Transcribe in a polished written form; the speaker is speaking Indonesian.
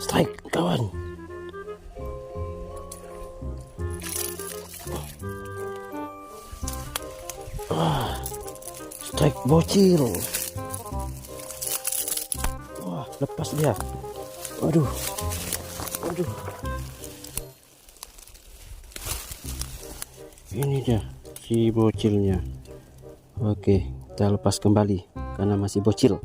Strike kawan. Strike bocil. Wah, lepas dia. Waduh. Ini dia si bocilnya. Oke, kita lepas kembali karena masih bocil.